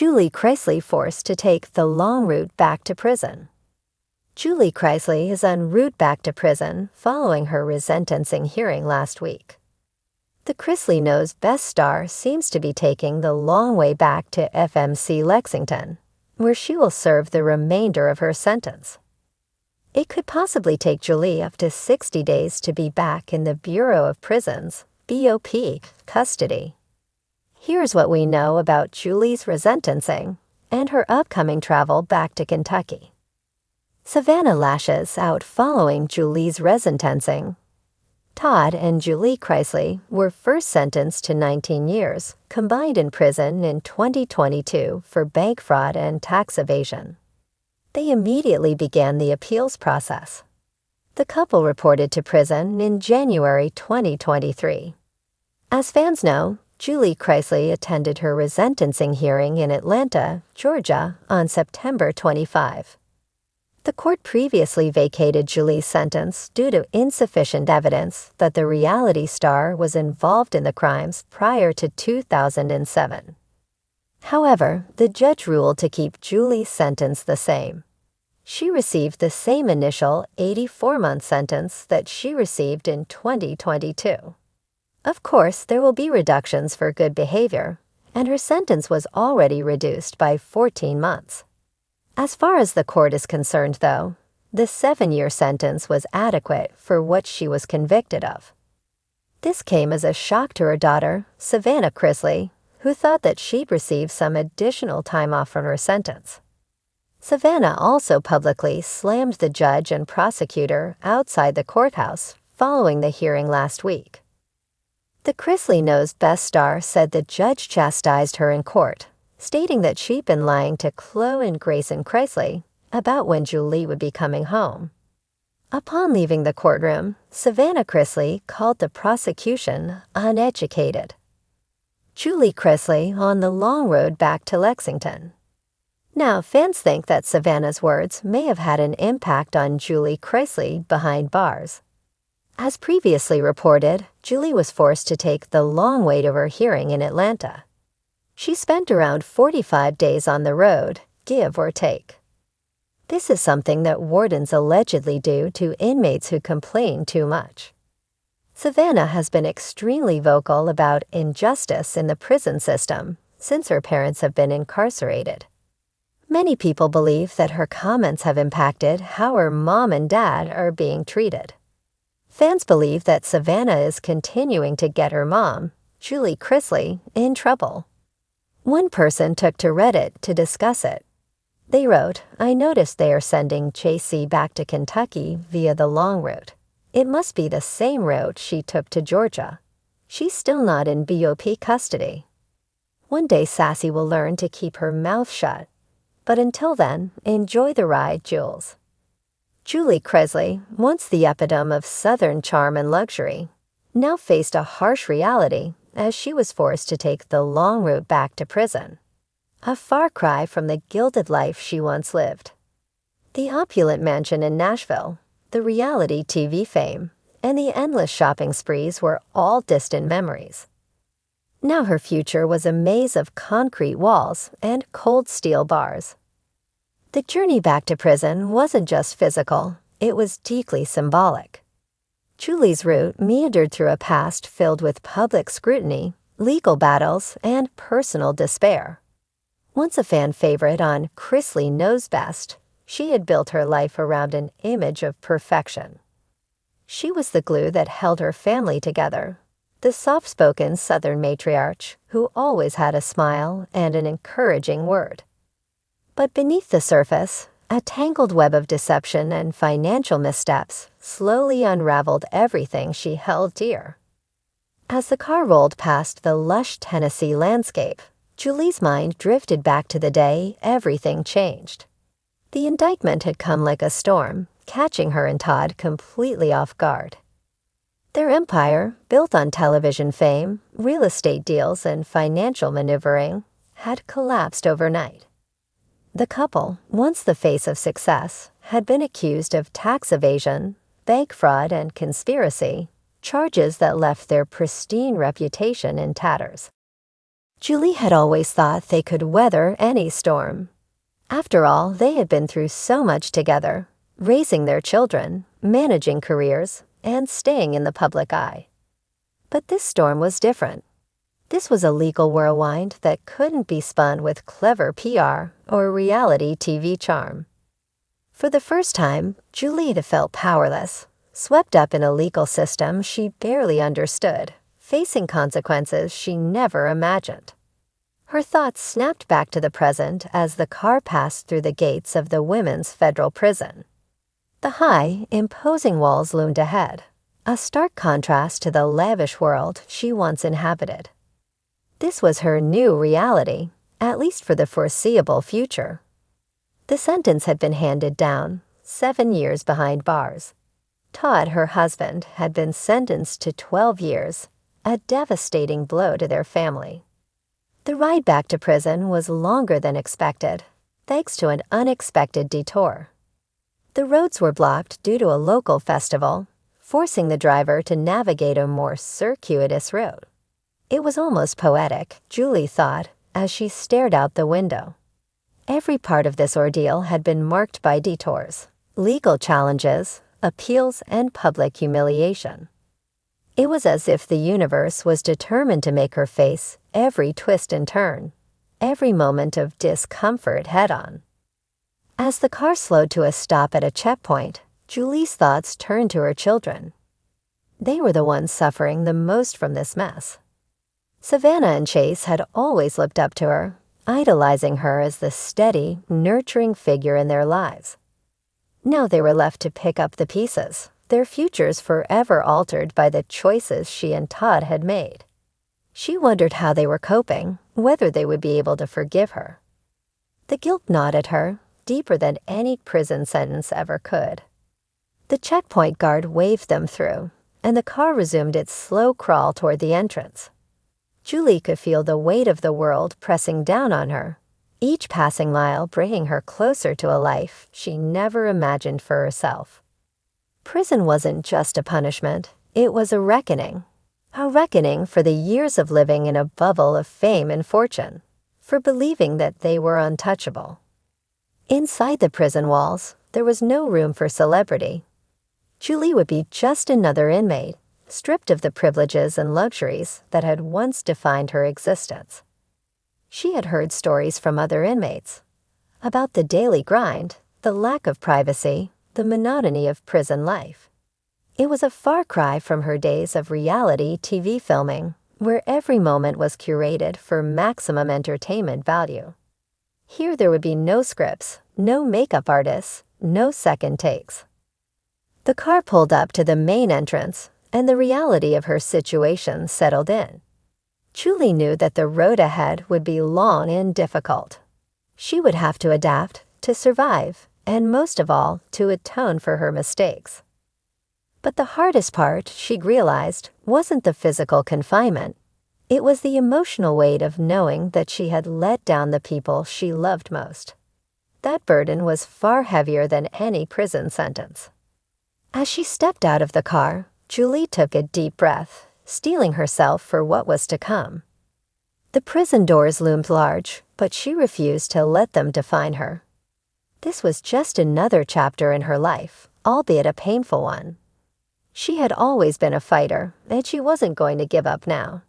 Chrisley forced to take the long route back to prison. Chrisley is en route back to prison following her resentencing hearing last week. The Chrisley Knows Best star seems to be taking the long way back to FMC Lexington, where she will serve the remainder of her sentence. It could possibly take Julie up to 60 days to be back in the Bureau of Prisons, BOP, custody. Here's what we know about Julie's resentencing and her upcoming travel back to Kentucky. Savannah lashes out following Julie's resentencing. Todd and Julie Chrisley were first sentenced to 19 years, combined in prison in 2022 for bank fraud and tax evasion. They immediately began the appeals process. The couple reported to prison in January 2023. As fans know, Julie Chrisley attended her resentencing hearing in Atlanta, Georgia, on September 25. The court previously vacated Julie's sentence due to insufficient evidence that the reality star was involved in the crimes prior to 2007. However, the judge ruled to keep Julie's sentence the same. She received the same initial 84-month sentence that she received in 2022. Of course, there will be reductions for good behavior, and her sentence was already reduced by 14 months. As far as the court is concerned, though, the 7-year sentence was adequate for what she was convicted of. This came as a shock to her daughter, Savannah Chrisley, who thought that she'd receive some additional time off from her sentence. Savannah also publicly slammed the judge and prosecutor outside the courthouse following the hearing last week. The Chrisley Knows Best star said the judge chastised her in court, stating that she'd been lying to Chloe and Grayson Chrisley about when Julie would be coming home. Upon leaving the courtroom, Savannah Chrisley called the prosecution uneducated. Julie Chrisley on the long road back to Lexington. Now, fans think that Savannah's words may have had an impact on Julie Chrisley behind bars. As previously reported, Julie was forced to take the long way to her hearing in Atlanta. She spent around 45 days on the road, give or take. This is something that wardens allegedly do to inmates who complain too much. Savannah has been extremely vocal about injustice in the prison system since her parents have been incarcerated. Many people believe that her comments have impacted how her mom and dad are being treated. Fans believe that Savannah is continuing to get her mom, Julie Chrisley, in trouble. One person took to Reddit to discuss it. They wrote, "I noticed they are sending JC back to Kentucky via the long route. It must be the same route she took to Georgia. She's still not in BOP custody. One day Sassy will learn to keep her mouth shut. But until then, enjoy the ride, Jules." Julie Chrisley, once the epitome of Southern charm and luxury, now faced a harsh reality as she was forced to take the long route back to prison. A far cry from the gilded life she once lived. The opulent mansion in Nashville, the reality TV fame, and the endless shopping sprees were all distant memories. Now her future was a maze of concrete walls and cold steel bars. The journey back to prison wasn't just physical, it was deeply symbolic. Julie's route meandered through a past filled with public scrutiny, legal battles, and personal despair. Once a fan favorite on Chrisley Knows Best, she had built her life around an image of perfection. She was the glue that held her family together, the soft-spoken Southern matriarch who always had a smile and an encouraging word. But beneath the surface, a tangled web of deception and financial missteps slowly unraveled everything she held dear. As the car rolled past the lush Tennessee landscape, Julie's mind drifted back to the day everything changed. The indictment had come like a storm, catching her and Todd completely off guard. Their empire, built on television fame, real estate deals, and financial maneuvering, had collapsed overnight. The couple, once the face of success, had been accused of tax evasion, bank fraud, and conspiracy, charges that left their pristine reputation in tatters. Julie had always thought they could weather any storm. After all, they had been through so much together, raising their children, managing careers, and staying in the public eye. But this storm was different. This was a legal whirlwind that couldn't be spun with clever PR or reality TV charm. For the first time, Julie felt powerless, swept up in a legal system she barely understood, facing consequences she never imagined. Her thoughts snapped back to the present as the car passed through the gates of the women's federal prison. The high, imposing walls loomed ahead, a stark contrast to the lavish world she once inhabited. This was her new reality, at least for the foreseeable future. The sentence had been handed down, 7 years behind bars. Todd, her husband, had been sentenced to 12 years, a devastating blow to their family. The ride back to prison was longer than expected, thanks to an unexpected detour. The roads were blocked due to a local festival, forcing the driver to navigate a more circuitous route. It was almost poetic, Julie thought, as she stared out the window. Every part of this ordeal had been marked by detours, legal challenges, appeals, and public humiliation. It was as if the universe was determined to make her face every twist and turn, every moment of discomfort head-on. As the car slowed to a stop at a checkpoint, Julie's thoughts turned to her children. They were the ones suffering the most from this mess. Savannah and Chase had always looked up to her, idolizing her as the steady, nurturing figure in their lives. Now they were left to pick up the pieces, their futures forever altered by the choices she and Todd had made. She wondered how they were coping, whether they would be able to forgive her. The guilt gnawed at her, deeper than any prison sentence ever could. The checkpoint guard waved them through, and the car resumed its slow crawl toward the entrance. Julie could feel the weight of the world pressing down on her, each passing mile bringing her closer to a life she never imagined for herself. Prison wasn't just a punishment, it was a reckoning for the years of living in a bubble of fame and fortune, for believing that they were untouchable. Inside the prison walls, there was no room for celebrity. Julie would be just another inmate, stripped of the privileges and luxuries that had once defined her existence. She had heard stories from other inmates about the daily grind, the lack of privacy, the monotony of prison life. It was a far cry from her days of reality TV filming, where every moment was curated for maximum entertainment value. Here there would be no scripts, no makeup artists, no second takes. The car pulled up to the main entrance, and the reality of her situation settled in. Julie knew that the road ahead would be long and difficult. She would have to adapt, to survive, and most of all, to atone for her mistakes. But the hardest part, she realized, wasn't the physical confinement. It was the emotional weight of knowing that she had let down the people she loved most. That burden was far heavier than any prison sentence. As she stepped out of the car, Julie took a deep breath, steeling herself for what was to come. The prison doors loomed large, but she refused to let them define her. This was just another chapter in her life, albeit a painful one. She had always been a fighter, and she wasn't going to give up now.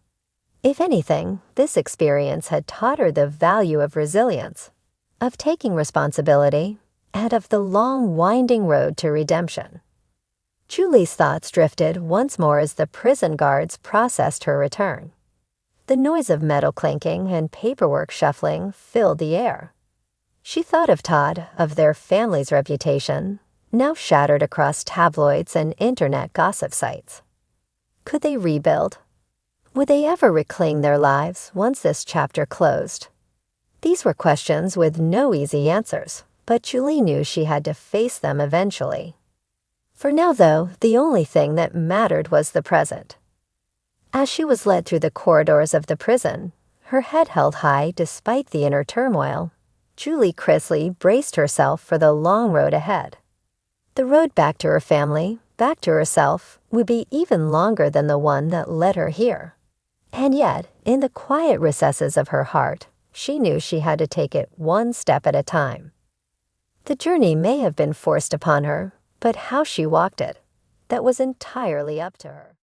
If anything, this experience had taught her the value of resilience, of taking responsibility, and of the long, winding road to redemption. Julie's thoughts drifted once more as the prison guards processed her return. The noise of metal clinking and paperwork shuffling filled the air. She thought of Todd, of their family's reputation, now shattered across tabloids and internet gossip sites. Could they rebuild? Would they ever reclaim their lives once this chapter closed? These were questions with no easy answers, but Julie knew she had to face them eventually. For now, though, the only thing that mattered was the present. As she was led through the corridors of the prison, her head held high despite the inner turmoil, Julie Chrisley braced herself for the long road ahead. The road back to her family, back to herself, would be even longer than the one that led her here. And yet, in the quiet recesses of her heart, she knew she had to take it one step at a time. The journey may have been forced upon her, but how she walked it, that was entirely up to her.